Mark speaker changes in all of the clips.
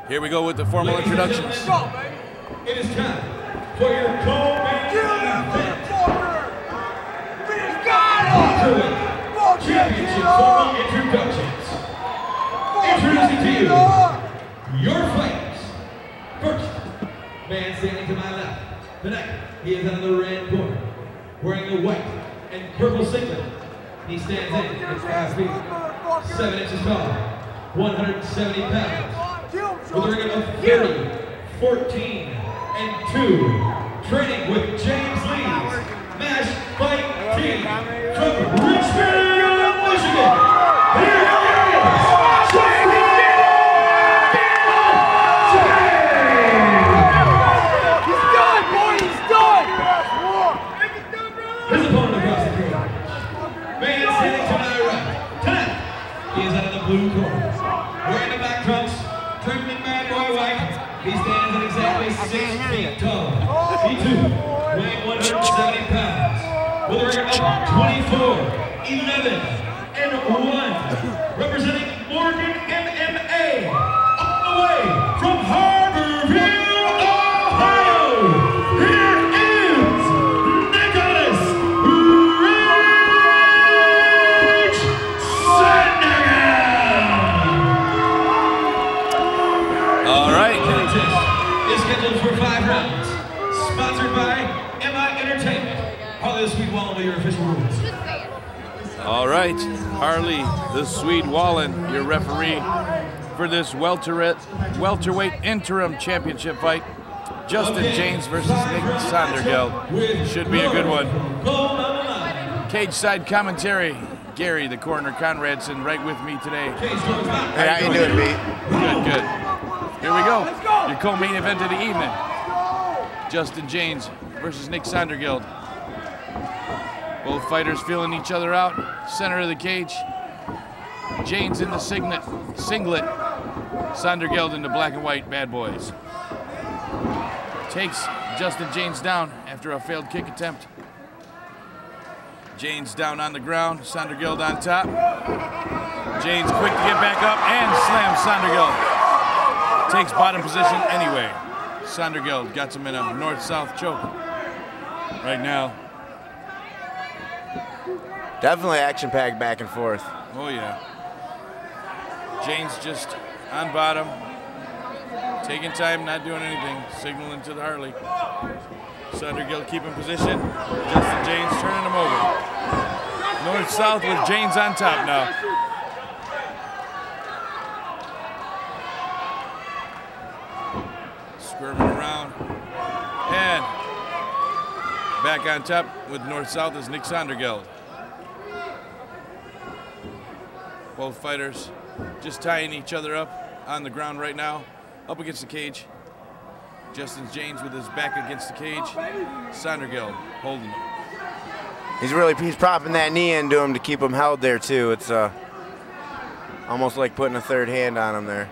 Speaker 1: Here we go with the formal introductions.
Speaker 2: It is time for your co-main event. Championship formal introductions. Introducing to you your fighters. First, man standing to my left. Tonight, he is out of the red corner, wearing the white and purple singlet. He stands in at 5 feet, 7 inches tall, 170 pounds. With a record of 30, 14, and 2. Training with Jaymes Mash Fight Team from Richmond, Michigan. Here is Jaymes! He's done, boy, he's done! His opponent across the field. Man standing to my right. Tonight, he is out of the blue corner. Wearing the back trunks, trimmed in bad boy white. He stands at exactly 6 feet tall. He too, weighing 170 pounds. With a record of 24, 11, and 1. Representing Morgan MMA. All the way from Harborville, Ohio. Here is Nicholas Rich Sondergeld.
Speaker 1: All right.
Speaker 2: Is scheduled for 5 rounds. Sponsored by MI Entertainment. Harley the Sweet Wallen, your official rules.
Speaker 1: All right, Harley the Sweet Wallen, your referee for this welterweight interim championship fight. Justin Jaynes versus Nick Sondergeld. Should be a good one. Cage side commentary. Gary, the coroner Conradson, right with me today.
Speaker 3: Hey, how you doing, B?
Speaker 1: Good, good. Here we go. Your co-main event of the evening. Justin Jaynes versus Nick Sondergeld. Both fighters feeling each other out. Center of the cage. Jaynes in the singlet. Sondergeld in the black and white bad boys. Takes Justin Jaynes down after a failed kick attempt. Jaynes down on the ground. Sondergeld on top. Jaynes quick to get back up and slams Sondergeld. Takes bottom position anyway. Sondergeld got him in a north-south choke right now.
Speaker 3: Definitely action-packed back and forth.
Speaker 1: Oh yeah. Jaynes just on bottom, taking time, not doing anything, signaling to the Harley. Sondergeld keeping position. Justin Jaynes turning him over. North-south with Jaynes on top now. Squirming around. And back on top with north-south is Nick Sondergeld. Both fighters just tying each other up on the ground right now, up against the cage. Justin Jaynes with his back against the cage. Sondergeld holding him.
Speaker 3: He's propping that knee into him to keep him held there too. It's almost like putting a third hand on him there.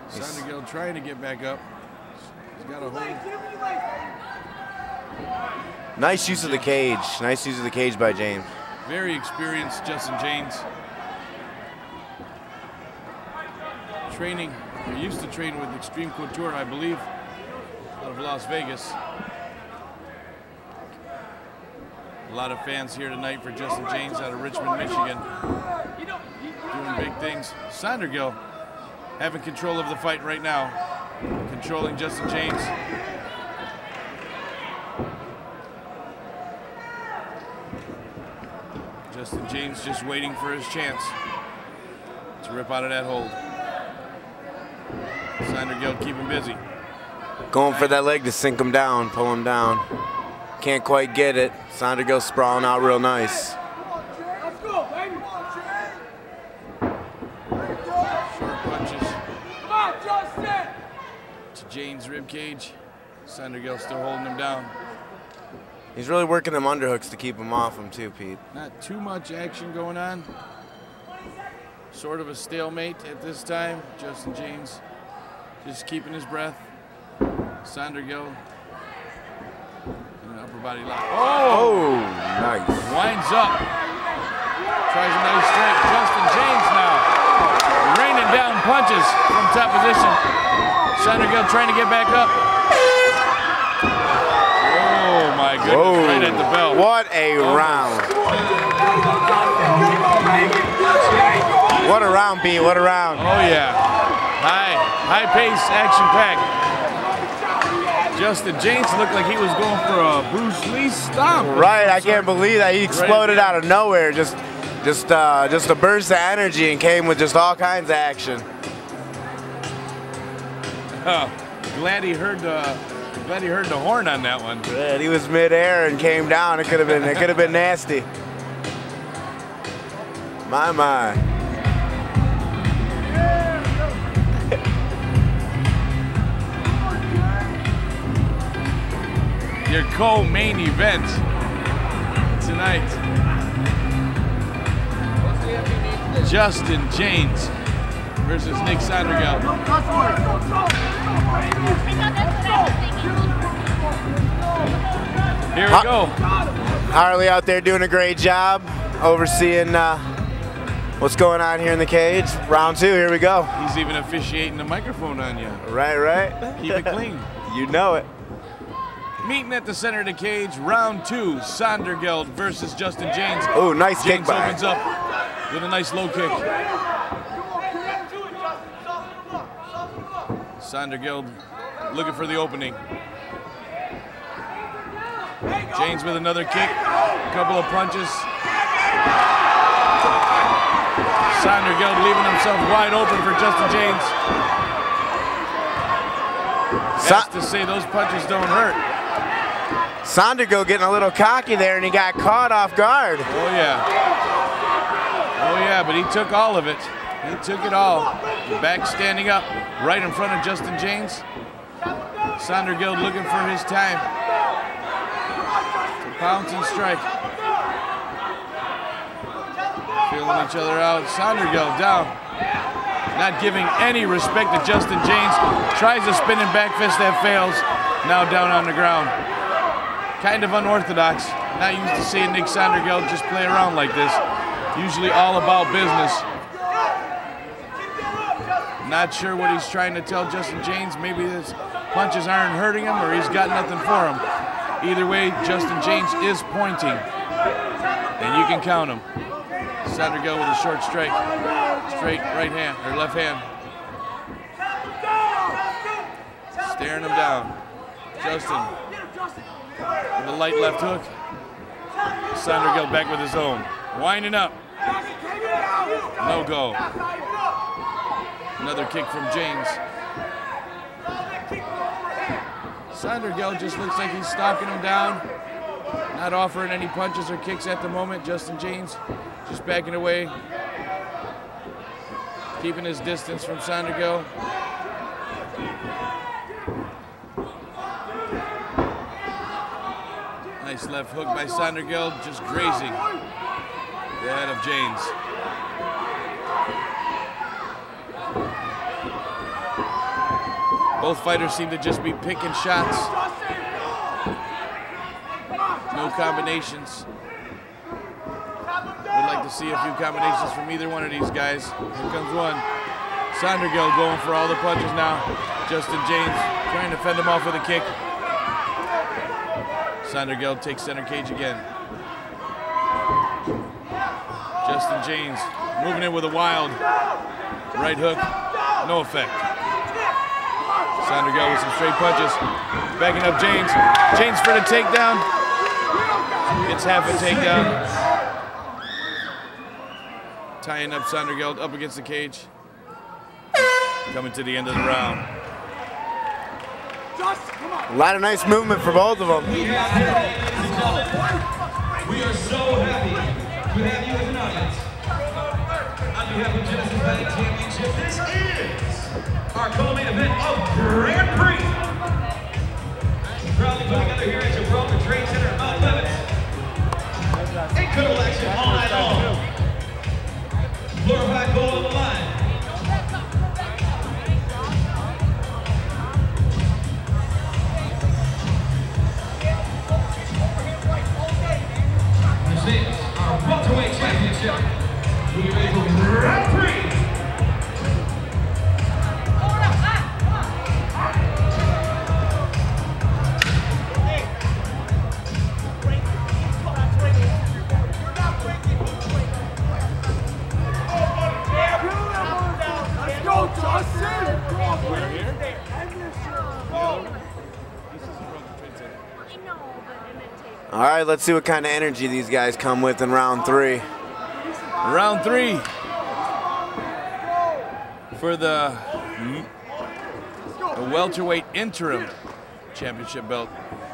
Speaker 1: Sondergeld trying to get back up. He's got a hold.
Speaker 3: Nice use of the cage. Nice use of the cage by Jaynes.
Speaker 1: Very experienced Justin Jaynes. Training, he used to train with Extreme Couture, I believe, out of Las Vegas. A lot of fans here tonight for Justin Jaynes out of Richmond, Michigan. Doing big things. Sondergeld having control of the fight right now. Controlling Justin Jaynes. Justin Jaynes just waiting for his chance to rip out of that hold. Sondergeld keeping busy.
Speaker 3: Going for that leg to sink him down, pull him down. Can't quite get it. Sondergeld sprawling out real nice.
Speaker 1: Short punches to Jaynes' rib cage. Sondergeld still holding him down.
Speaker 3: He's really working them underhooks to keep him off him too, Pete.
Speaker 1: Not too much action going on. Sort of a stalemate at this time. Justin Jaynes just keeping his breath. Sondergeld in an upper body lock.
Speaker 3: Oh, nice.
Speaker 1: Winds up. Tries a nice straight. Justin Jaynes now raining down punches from top position. Sondergeld trying to get back up. Oh my goodness,
Speaker 3: whoa.
Speaker 1: right at the bell.
Speaker 3: What a round. What a round, B, what a round.
Speaker 1: Oh yeah, high pace, action packed. Justin Jaynes looked like he was going for a Bruce Lee stomp.
Speaker 3: Right, I can't believe that. He exploded out of nowhere. Just a burst of energy and came with just all kinds of action.
Speaker 1: Glad he heard the horn on that one.
Speaker 3: Yeah, he was midair and came down. It could have been nasty. My.
Speaker 1: Your co-main event tonight. Justin Jaynes versus Nick Sondergeld. Here we go.
Speaker 3: Harley out there doing a great job overseeing what's going on here in the cage. Round 2, here we go.
Speaker 1: He's even officiating the microphone on you.
Speaker 3: Right.
Speaker 1: Keep it clean.
Speaker 3: You know it.
Speaker 1: Meeting at the center of the cage, round 2, Sondergeld versus Justin Jaynes.
Speaker 3: Oh, nice
Speaker 1: Jaynes
Speaker 3: kick back.
Speaker 1: opens up with a nice low kick. Sondergeld looking for the opening. Jaynes with another kick, a couple of punches. Sondergeld leaving himself wide open for Justin Jaynes. Has to say those punches don't hurt.
Speaker 3: Sondergeld getting a little cocky there, and he got caught off guard.
Speaker 1: Oh yeah, but he took all of it. He took it all. Back standing up right in front of Justin Jaynes. Sondergeld looking for his time to pounce and strike. Feeling each other out. Sondergeld down. Not giving any respect to Justin Jaynes. Tries a spinning back fist that fails. Now down on the ground. Kind of unorthodox. Not used to seeing Nick Sondergeld just play around like this. Usually all about business. Not sure what he's trying to tell Justin Jaynes. Maybe his punches aren't hurting him or he's got nothing for him. Either way, Justin Jaynes is pointing. And you can count him. Sondergeld with a short strike. Straight right hand, or left hand. Staring him down. Justin with a light left hook. Sondergeld back with his own. Winding up. No go. Another kick from Jaynes. Sondergeld just looks like he's stalking him down. Not offering any punches or kicks at the moment. Justin Jaynes just backing away. Keeping his distance from Sondergeld. Nice left hook by Sondergeld, just grazing the head of Jaynes. Both fighters seem to just be picking shots. No combinations. Would like to see a few combinations from either one of these guys. Here comes one. Sondergeld going for all the punches now. Justin Jaynes trying to fend him off with a kick. Sondergeld takes center cage again. Justin Jaynes moving in with a wild right hook. No effect. Sondergeld with some straight punches. Backing up Jaynes. Jaynes for the takedown. Gets half a takedown. Tying up Sondergeld up against the cage. Coming to the end of the round.
Speaker 3: A lot of nice movement for both of them.
Speaker 2: We are so happy to have you as an audience. On behalf of Genesis Fighting Championship, this is our co-main event of Grand Prix. Proudly put together here at Gibraltar Trade Center in Mount Lebanon. Incredible action all night long. Glorified gold on the line. This is our Welterweight Championship. We are ready for Grand Prix.
Speaker 3: All right, let's see what kind of energy these guys come with in round 3.
Speaker 1: Round 3 for the welterweight interim championship belt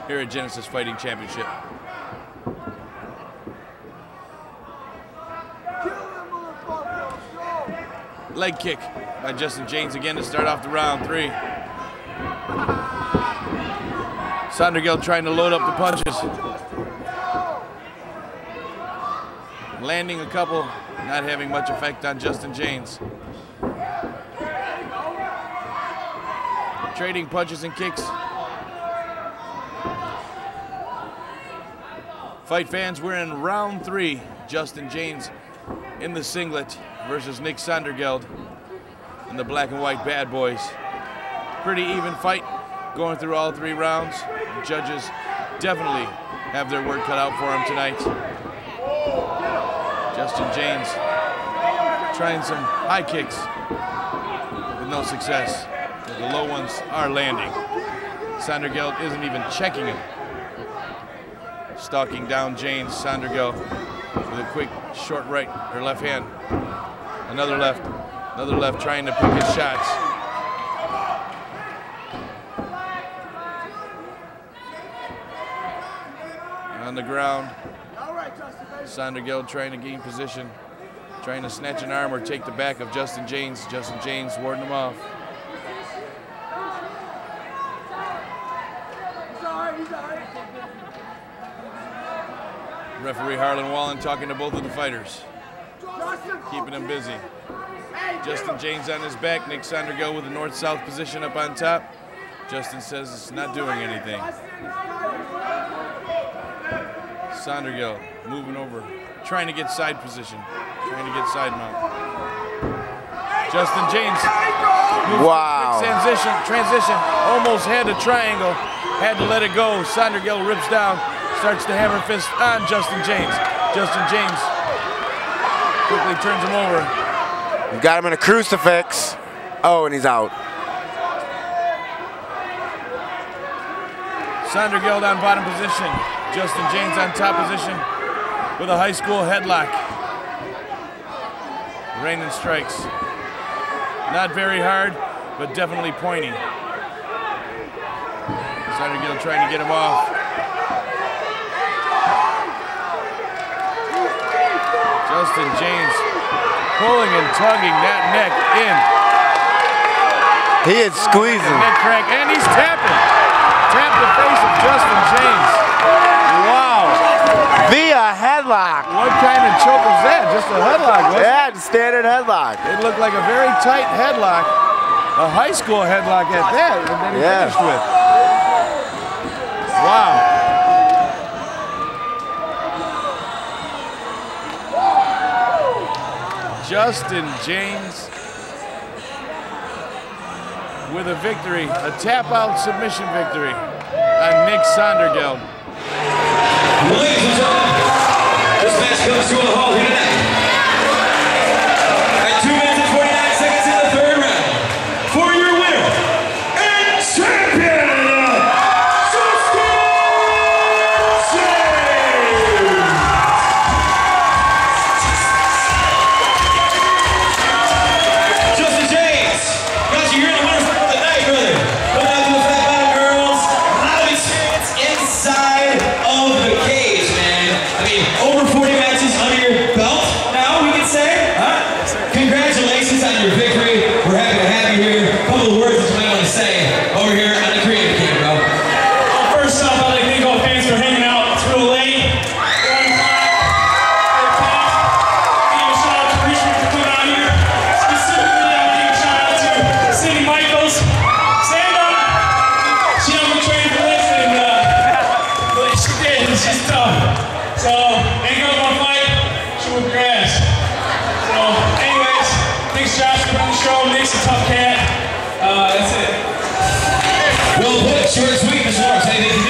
Speaker 1: here at Genesis Fighting Championship. Leg kick by Justin Jaynes again to start off the round 3. Sondergeld trying to load up the punches. Landing a couple, not having much effect on Justin Jaynes. Trading punches and kicks. Fight fans, we're in round 3. Justin Jaynes in the singlet versus Nick Sondergeld in the black and white bad boys. Pretty even fight going through all 3 rounds. The judges definitely have their work cut out for them tonight. Justin Jaynes trying some high kicks with no success. The low ones are landing. Sondergeld isn't even checking him. Stalking down Jaynes. Sondergeld with a quick short right or left hand. Another left trying to pick his shots. On the ground, Sondergeld trying to gain position, trying to snatch an arm or take the back of Justin Jaynes. Justin Jaynes warding him off. Referee Harlan Wallen talking to both of the fighters, keeping them busy. Justin Jaynes on his back, Nick Sondergeld with the north-south position up on top. Justin says it's not doing anything. Sondergeld moving over, trying to get side position, trying to get side mount. Justin Jaynes moves
Speaker 3: wow.
Speaker 1: Transition, almost had a triangle, had to let it go. Sondergeld rips down, starts to hammer fist on Justin Jaynes. Justin Jaynes quickly turns him over.
Speaker 3: We've got him in a crucifix. Oh, and he's out.
Speaker 1: Sondergeld on bottom position. Justin Jaynes on top position with a high school headlock. Raining strikes. Not very hard, but definitely pointy. Sondergeld trying to get him off. Justin Jaynes pulling and tugging that neck in.
Speaker 3: He is squeezing.
Speaker 1: Neck crank, and he's tapping. Tap the face of Justin Jaynes. Wow.
Speaker 3: Via headlock.
Speaker 1: What kind of choke was that? Just a headlock, wasn't it?
Speaker 3: Yeah, just standard headlock.
Speaker 1: It looked like a very tight headlock. A high school headlock at that, and then he finished with. Wow. Justin Jaynes with a victory, a tap-out submission victory on Nick Sondergeld.
Speaker 2: Ladies and gentlemen, this match comes to a halt here tonight. At 2 minutes and 49 seconds in the 3rd round, for your winner and champion, Justin Jaynes. Got you here in the winner's circle tonight, brother. Coming out to the Fat Bottom Girls. A lot of experience inside of the cage, man. I mean, over 40 matches under your belt now, we can say. Huh? Congratulations on your victory. We're happy to have you here. A couple of words that you might want to say over here on the Creative King, bro.
Speaker 4: Well, first off, I'd like to thank all fans for hanging out. It's real late. So, any girls want to fight? Shoot with grass. So, anyways, thanks Josh for running the show. Nick's a tough cat. That's it.
Speaker 2: Well put, short and sweet, Mr. Lawrence. Anything